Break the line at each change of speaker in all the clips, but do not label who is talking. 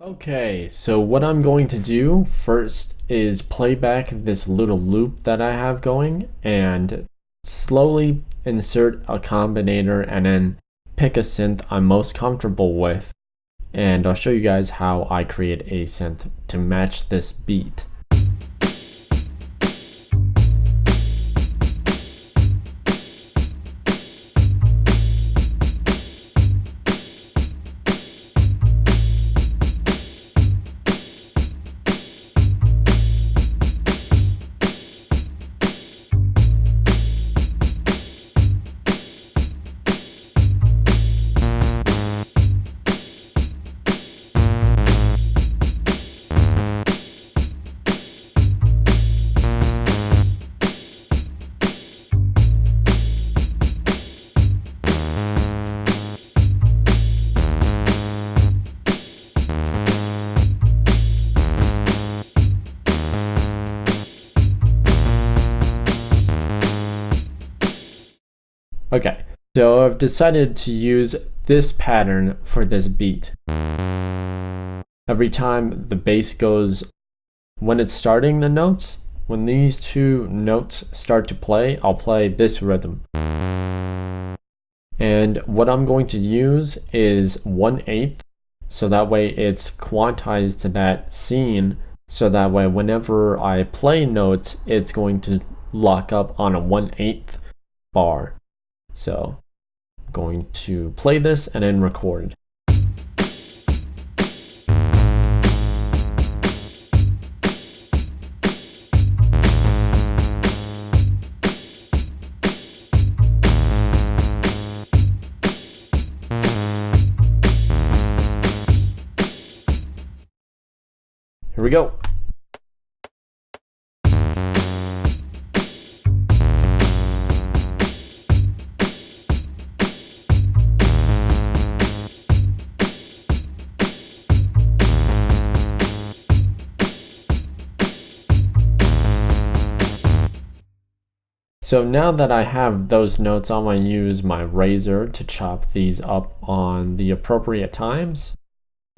Okay, so what I'm going to do first is play back this little loop that I have going and slowly insert a combinator and then pick a synth I'm most comfortable with, and I'll show you guys how I create a synth to match this beat. Okay, so I've decided to use this pattern for this beat. Every time the bass goes, when it's starting the notes, when these two notes start to play, I'll play this rhythm. And what I'm going to use is 1/8, so that way it's quantized to that scene, so that way whenever I play notes, it's going to lock up on a 1/8 bar. So I'm going to play this and then record. Here we go. So now that I have those notes, I'm going to use my razor to chop these up on the appropriate times.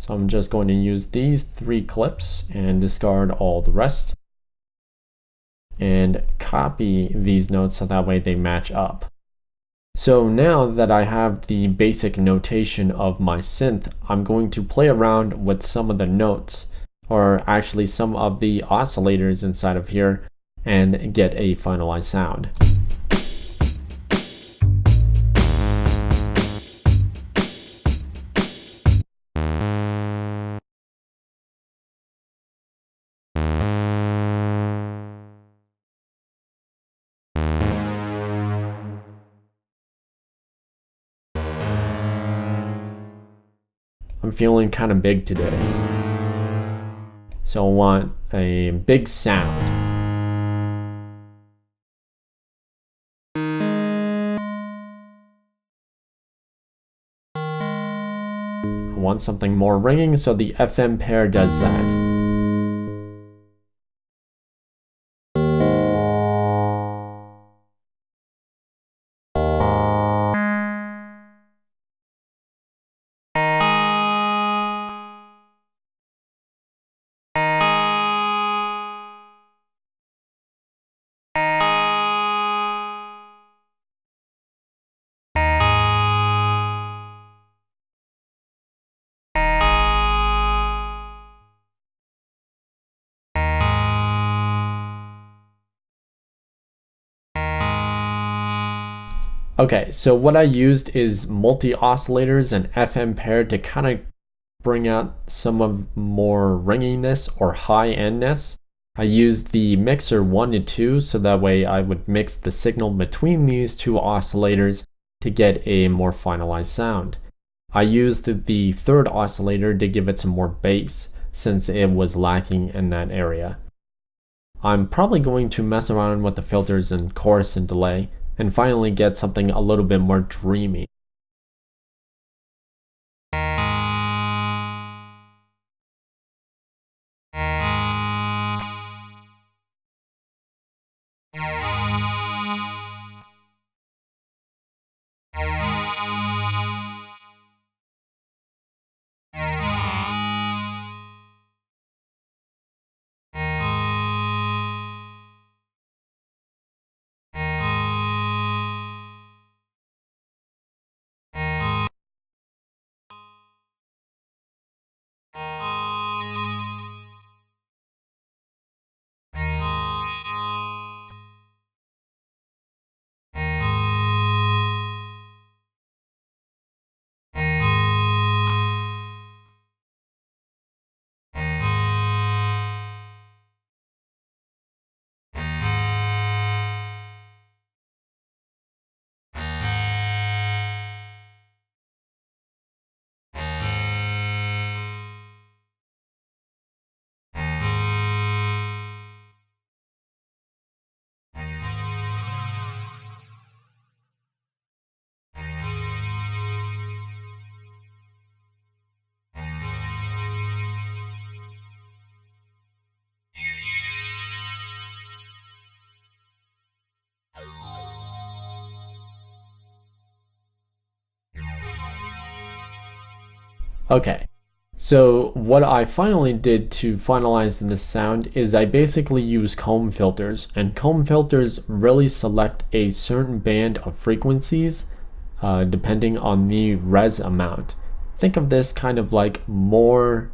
So I'm just going to use these 3 clips and discard all the rest. And copy these notes so that way they match up. So now that I have the basic notation of my synth, I'm going to play around with some of the notes, or actually some of the oscillators inside of here, and get a finalized sound. I'm feeling kind of big today, so I want a big sound. I want something more ringing, so the FM pair does that. Okay, so what I used is multi-oscillators and FM pair to kind of bring out some of more ringiness or high-endness. I used the mixer 1 to 2, so that way I would mix the signal between these two oscillators to get a more finalized sound. I used the third oscillator to give it some more bass, since it was lacking in that area. I'm probably going to mess around with the filters and chorus and delay, and finally get something a little bit more dreamy. Okay, so what I finally did to finalize this sound is I basically use comb filters, and comb filters really select a certain band of frequencies depending on the res amount. Think of this kind of like more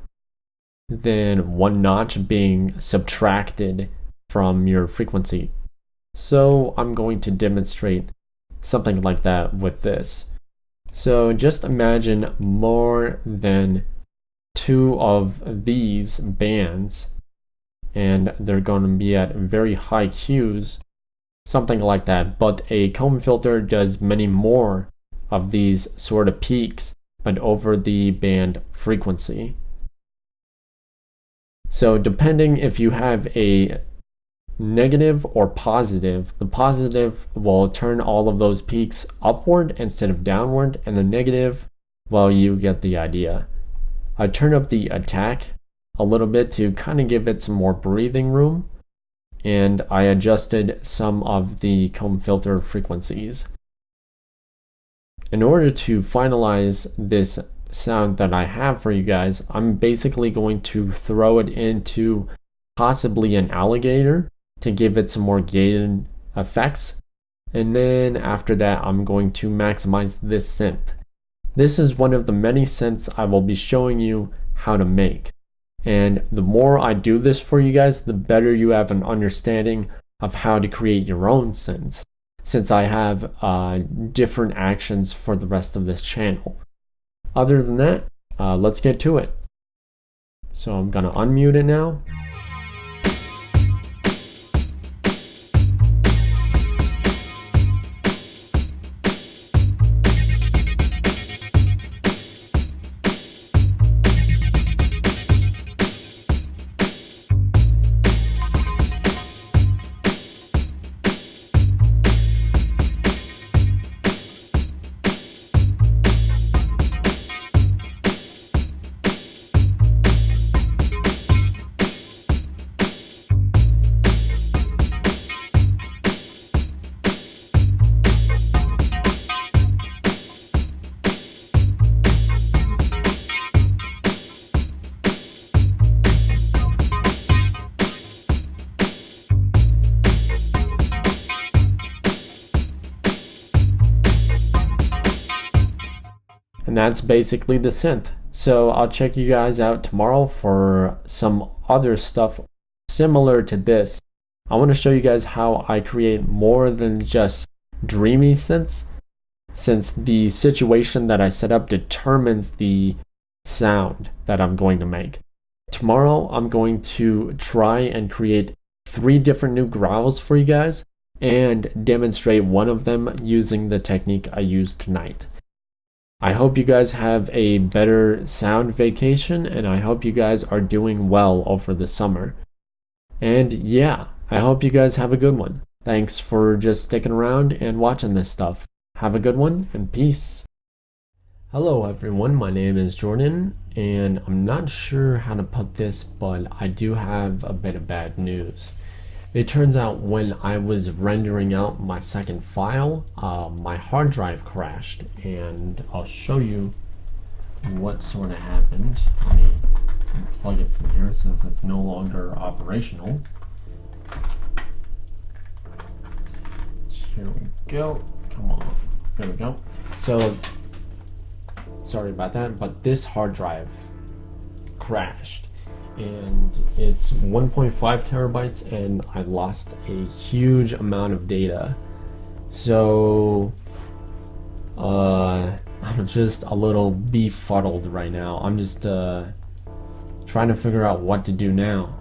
than one notch being subtracted from your frequency. So I'm going to demonstrate something like that with this. So just imagine more than two of these bands, and they're going to be at very high Qs, something like that. But a comb filter does many more of these sort of peaks, but over the band frequency. So depending if you have a negative or positive, the positive will turn all of those peaks upward instead of downward, and the negative, well, you get the idea. I turned up the attack a little bit to kind of give it some more breathing room, and I adjusted some of the comb filter frequencies. In order to finalize this sound that I have for you guys, I'm basically going to throw it into possibly an alligator to give it some more gated effects, and then after that I'm going to maximize this synth. This is one of the many synths I will be showing you how to make, and the more I do this for you guys, the better you have an understanding of how to create your own synths, since I have different actions for the rest of this channel. Other than that, let's get to it. So I'm gonna unmute it now. And that's basically the synth. So I'll check you guys out tomorrow for some other stuff similar to this. I want to show you guys how I create more than just dreamy synths, since the situation that I set up determines the sound that I'm going to make. Tomorrow I'm going to try and create 3 different new growls for you guys and demonstrate one of them using the technique I used tonight. I hope you guys have a better sound vacation, and I hope you guys are doing well over the summer. And yeah, I hope you guys have a good one. Thanks for just sticking around and watching this stuff. Have a good one, and peace. Hello everyone, my name is Jordan, and I'm not sure how to put this, but I do have a bit of bad news. It turns out when I was rendering out my second file, my hard drive crashed, and I'll show you what sort of happened. Let me plug it from here since it's no longer operational. Here we go. Come on. There we go. So, sorry about that, but this hard drive crashed. And it's 1.5 terabytes, and I lost a huge amount of data. So I'm just a little befuddled right now. I'm just trying to figure out what to do now.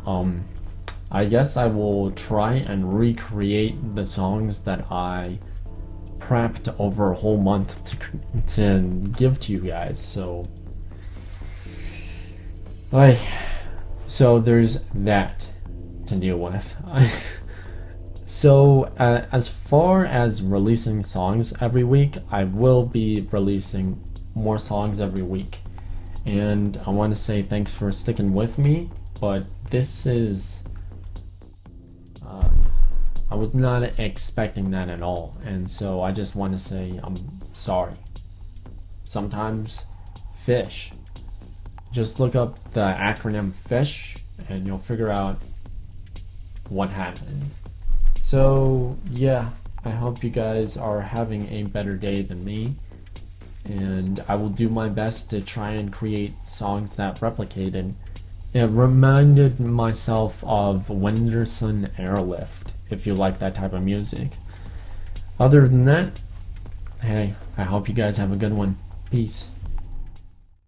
I guess I will try and recreate the songs that I prepped over a whole month to give to you guys. So there's that to deal with. So as far as releasing songs every week, I will be releasing more songs every week. And I want to say thanks for sticking with me, but this is... I was not expecting that at all, and so I just want to say I'm sorry. Sometimes fish just look up the acronym FISH and you'll figure out what happened. So yeah, I hope you guys are having a better day than me, and I will do my best to try and create songs that replicated. It reminded myself of Wenderson Airlift, if you like that type of music. Other than that, hey, I hope you guys have a good one. Peace.